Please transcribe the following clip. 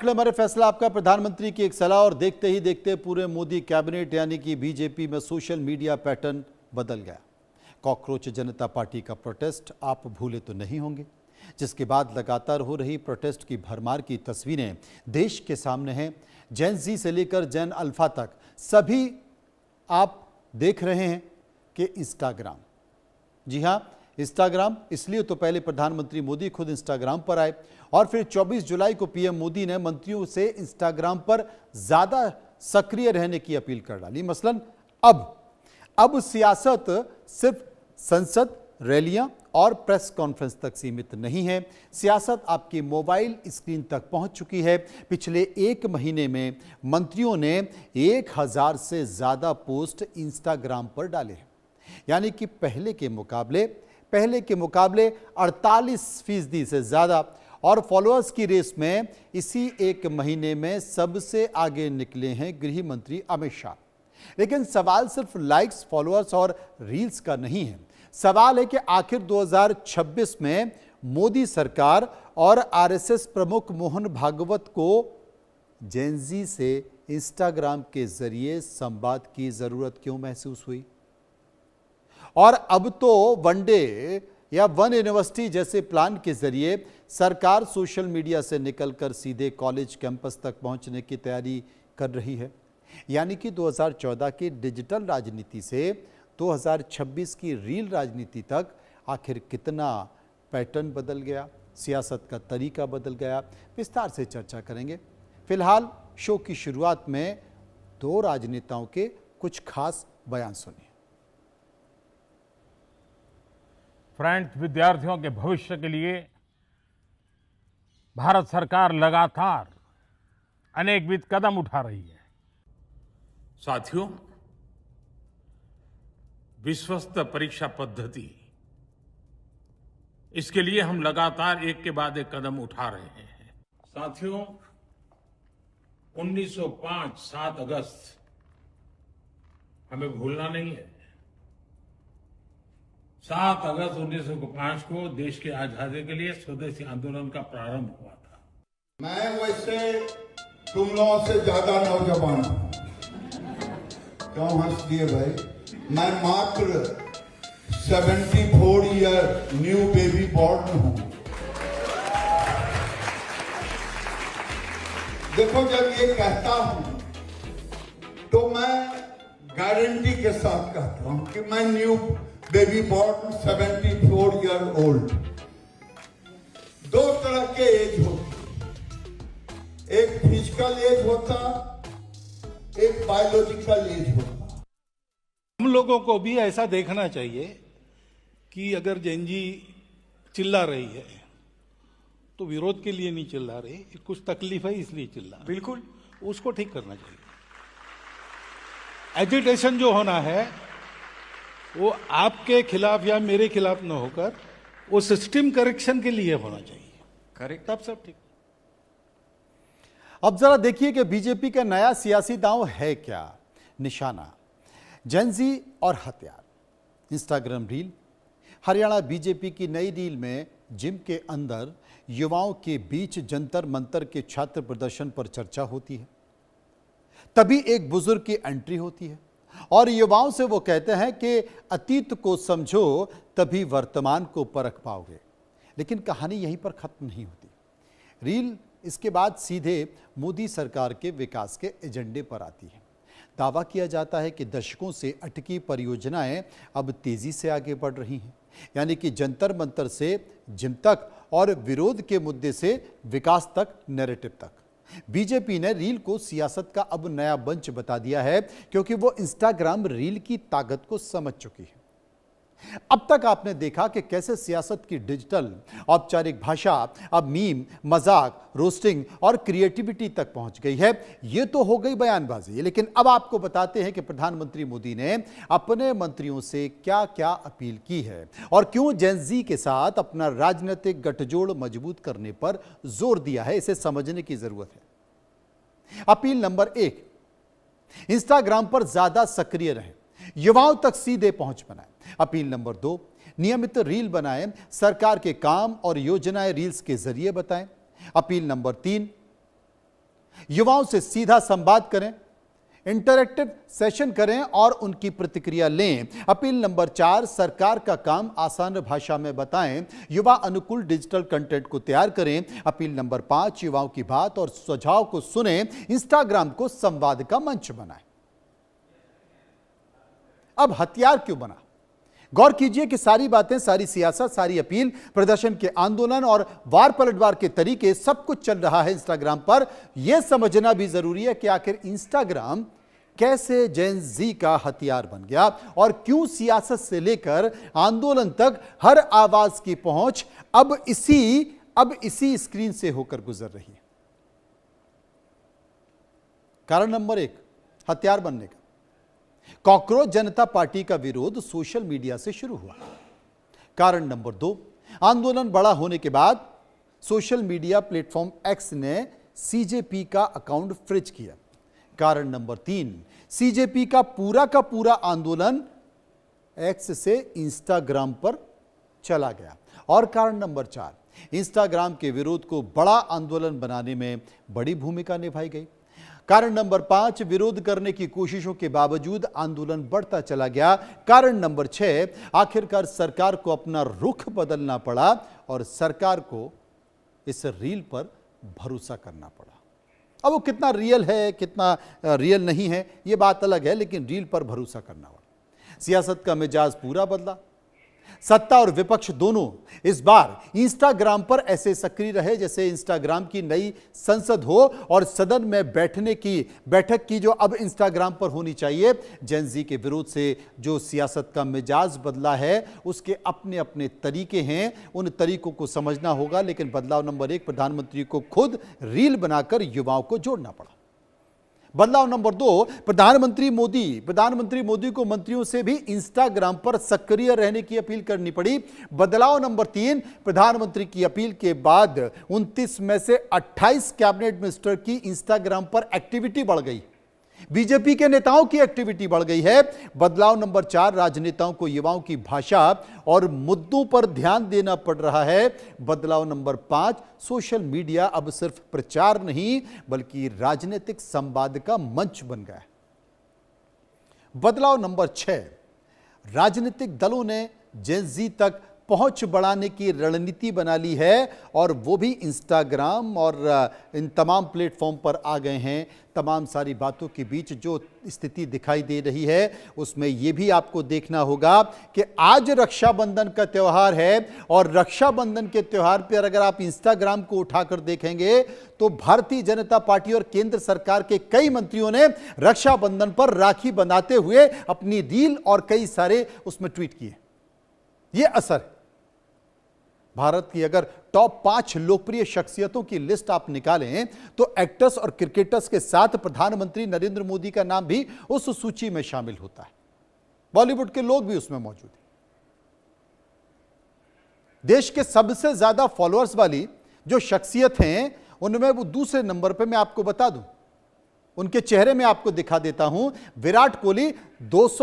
रख ले हमारे फैसला आपका। प्रधानमंत्री की एक सलाह और देखते ही देखते पूरे मोदी कैबिनेट यानी कि बीजेपी में सोशल मीडिया पैटर्न बदल गया। कॉकरोच जनता पार्टी का प्रोटेस्ट आप भूले तो नहीं होंगे, जिसके बाद लगातार हो रही प्रोटेस्ट की भरमार की तस्वीरें देश के सामने हैं। जेन जी से लेकर जेन अल्फा तक सभी आप देख रहे हैं कि इंस्टाग्राम, जी हाँ इंस्टाग्राम, इसलिए तो पहले प्रधानमंत्री मोदी खुद इंस्टाग्राम पर आए और फिर 24 जुलाई को पीएम मोदी ने मंत्रियों से इंस्टाग्राम पर ज्यादा सक्रिय रहने की अपील कर डाली। मसलन अब सियासत सिर्फ संसद, रैलियां और प्रेस कॉन्फ्रेंस तक सीमित नहीं है। सियासत आपकी मोबाइल स्क्रीन तक पहुंच चुकी है। पिछले एक महीने में मंत्रियों ने 1000 से ज्यादा पोस्ट इंस्टाग्राम पर डाले हैं, यानी कि पहले के मुकाबले 48% से ज्यादा। और फॉलोअर्स की रेस में इसी एक महीने में सबसे आगे निकले हैं गृह मंत्री अमित शाह। लेकिन सवाल सिर्फ लाइक्स, फॉलोअर्स और रील्स का नहीं है। सवाल है कि आखिर 2026 में मोदी सरकार और आरएसएस प्रमुख मोहन भागवत को जेन जी से इंस्टाग्राम के जरिए संवाद की जरूरत क्यों महसूस हुई? और अब तो वनडे या वन यूनिवर्सिटी जैसे प्लान के जरिए सरकार सोशल मीडिया से निकलकर सीधे कॉलेज कैंपस तक पहुंचने की तैयारी कर रही है। यानी कि 2014 की डिजिटल राजनीति से 2026 की रील राजनीति तक आखिर कितना पैटर्न बदल गया, सियासत का तरीका बदल गया, विस्तार से चर्चा करेंगे। फिलहाल शो की शुरुआत में दो राजनेताओं के कुछ खास बयान सुनिए। फ्रेंड्स, विद्यार्थियों के भविष्य के लिए भारत सरकार लगातार अनेकविध कदम उठा रही है। साथियों, विश्वस्त परीक्षा पद्धति, इसके लिए हम लगातार एक के बाद एक कदम उठा रहे हैं। साथियों, 1905 7 अगस्त हमें भूलना नहीं है। 7 अगस्त 1905 को देश की आजादी के लिए स्वदेशी आंदोलन का प्रारंभ हुआ था। मैं वैसे तुम लोगों से ज्यादा नौजवान हूं। क्यों हंस दिए भाई? मैं मात्र 74 ईयर न्यू बेबी बॉर्न हूं। देखो, जब ये कहता हूं तो मैं गारंटी के साथ कहता हूं कि मैं new baby born 74 year old. दो तरह के एज होते, एक फिजिकल एज होता, एक बायोलॉजिकल एज होता। हम लोगों को भी ऐसा देखना चाहिए कि अगर जेन जी चिल्ला रही है तो विरोध के लिए नहीं चिल्ला रही, कुछ तकलीफ है इसलिए चिल्ला, बिल्कुल उसको ठीक करना चाहिए। एजिटेशन जो होना है वो आपके खिलाफ या मेरे खिलाफ न होकर वो सिस्टम करेक्शन के लिए होना चाहिए। करेक्ट, तब सब ठीक। अब जरा देखिए कि बीजेपी का नया सियासी दांव है क्या। निशाना जेन जी और हथियार, इंस्टाग्राम रील। हरियाणा बीजेपी की नई रील में जिम के अंदर युवाओं के बीच जंतर मंतर के छात्र प्रदर्शन पर चर्चा होती है। तभी एक बुजुर्ग की एंट्री होती है और युवाओं से वो कहते हैं कि अतीत को समझो तभी वर्तमान को परख पाओगे। लेकिन कहानी यहीं पर खत्म नहीं होती। रील इसके बाद सीधे मोदी सरकार के विकास के एजेंडे पर आती है। दावा किया जाता है कि दशकों से अटकी परियोजनाएं अब तेजी से आगे बढ़ रही हैं, यानी कि जंतर मंतर से जिम तक और विरोध के मुद्दे से विकास तक, नैरेटिव तक। बीजेपी ने रील को सियासत का अब नया मंच बता दिया है, क्योंकि वो इंस्टाग्राम रील की ताकत को समझ चुकी है। अब तक आपने देखा कि कैसे सियासत की डिजिटल औपचारिक भाषा अब मीम, मजाक, रोस्टिंग और क्रिएटिविटी तक पहुंच गई है। ये तो हो गई बयानबाजी, लेकिन अब आपको बताते हैं कि प्रधानमंत्री मोदी ने अपने मंत्रियों से क्या क्या अपील की है और क्यों जेन जी के साथ अपना राजनीतिक गठजोड़ मजबूत करने पर जोर दिया है। इसे समझने की जरूरत है। अपील नंबर 1, इंस्टाग्राम पर ज्यादा सक्रिय रहें, युवाओं तक सीधे पहुंच बनाएं। अपील नंबर 2, नियमित रील बनाएं, सरकार के काम और योजनाएं रील्स के जरिए बताएं। अपील नंबर 3, युवाओं से सीधा संवाद करें, इंटरैक्टिव सेशन करें और उनकी प्रतिक्रिया लें। अपील नंबर 4, सरकार का काम आसान भाषा में बताएं, युवा अनुकूल डिजिटल कंटेंट को तैयार करें। अपील नंबर 5, युवाओं की बात और सुझाव को सुनें, इंस्टाग्राम को संवाद का मंच बनाएं। अब हथियार क्यों बना? गौर कीजिए कि सारी बातें, सारी सियासत, सारी अपील, प्रदर्शन के आंदोलन और वार पलटवार के तरीके, सब कुछ चल रहा है इंस्टाग्राम पर। यह समझना भी जरूरी है कि आखिर इंस्टाग्राम कैसे जेन जी का हथियार बन गया और क्यों सियासत से लेकर आंदोलन तक हर आवाज की पहुंच अब इसी स्क्रीन से होकर गुजर रही है। कारण नंबर 1, हथियार बनने का। कॉकरोच जनता पार्टी का विरोध सोशल मीडिया से शुरू हुआ। कारण नंबर 2, आंदोलन बड़ा होने के बाद सोशल मीडिया प्लेटफॉर्म एक्स ने सीजेपी का अकाउंट फ्रीज किया। कारण नंबर 3, सीजेपी का पूरा आंदोलन एक्स से इंस्टाग्राम पर चला गया। और कारण नंबर 4, इंस्टाग्राम के विरोध को बड़ा आंदोलन बनाने में बड़ी भूमिका निभाई गई। कारण नंबर 5, विरोध करने की कोशिशों के बावजूद आंदोलन बढ़ता चला गया। कारण नंबर 6, आखिरकार सरकार को अपना रुख बदलना पड़ा और सरकार को इस रील पर भरोसा करना पड़ा। अब वो कितना रियल है, कितना रियल नहीं है, ये बात अलग है, लेकिन रील पर भरोसा करना पड़ा। सियासत का मिजाज पूरा बदला। सत्ता और विपक्ष दोनों इस बार इंस्टाग्राम पर ऐसे सक्रिय रहे जैसे इंस्टाग्राम की नई संसद हो और सदन में बैठक की जो अब इंस्टाग्राम पर होनी चाहिए। जेन जी के विरोध से जो सियासत का मिजाज बदला है, उसके अपने अपने तरीके हैं, उन तरीकों को समझना होगा। लेकिन बदलाव नंबर 1, प्रधानमंत्री को खुद रील बनाकर युवाओं को जोड़ना पड़ा। बदलाव नंबर 2, प्रधानमंत्री मोदी को मंत्रियों से भी इंस्टाग्राम पर सक्रिय रहने की अपील करनी पड़ी। बदलाव नंबर 3, प्रधानमंत्री की अपील के बाद 29 में से 28 कैबिनेट मिनिस्टर की इंस्टाग्राम पर एक्टिविटी बढ़ गई। बीजेपी के नेताओं की एक्टिविटी बढ़ गई है। बदलाव नंबर 4, राजनेताओं को युवाओं की भाषा और मुद्दों पर ध्यान देना पड़ रहा है। बदलाव नंबर 5, सोशल मीडिया अब सिर्फ प्रचार नहीं बल्कि राजनीतिक संवाद का मंच बन गया है। बदलाव नंबर 6, राजनीतिक दलों ने जेन जी तक पहुंच बढ़ाने की रणनीति बना ली है और वो भी इंस्टाग्राम और इन तमाम प्लेटफॉर्म पर आ गए हैं। तमाम सारी बातों के बीच जो स्थिति दिखाई दे रही है उसमें ये भी आपको देखना होगा कि आज रक्षाबंधन का त्यौहार है और रक्षाबंधन के त्यौहार पर अगर आप इंस्टाग्राम को उठाकर देखेंगे तो भारतीय जनता पार्टी और केंद्र सरकार के कई मंत्रियों ने रक्षाबंधन पर राखी बनाते हुए अपनी रील और कई सारे उसमें ट्वीट किए। ये असर है। भारत की अगर टॉप 5 लोकप्रिय शख्सियतों की लिस्ट आप निकालें तो एक्टर्स और क्रिकेटर्स के साथ प्रधानमंत्री नरेंद्र मोदी का नाम भी उस सूची में शामिल होता है। बॉलीवुड के लोग भी उसमें मौजूद हैं। देश के सबसे ज्यादा फॉलोअर्स वाली जो शख्सियत हैं उनमें वो दूसरे नंबर पे मैं आपको बता दूं, उनके चेहरे में आपको दिखा देता हूं। विराट कोहली 200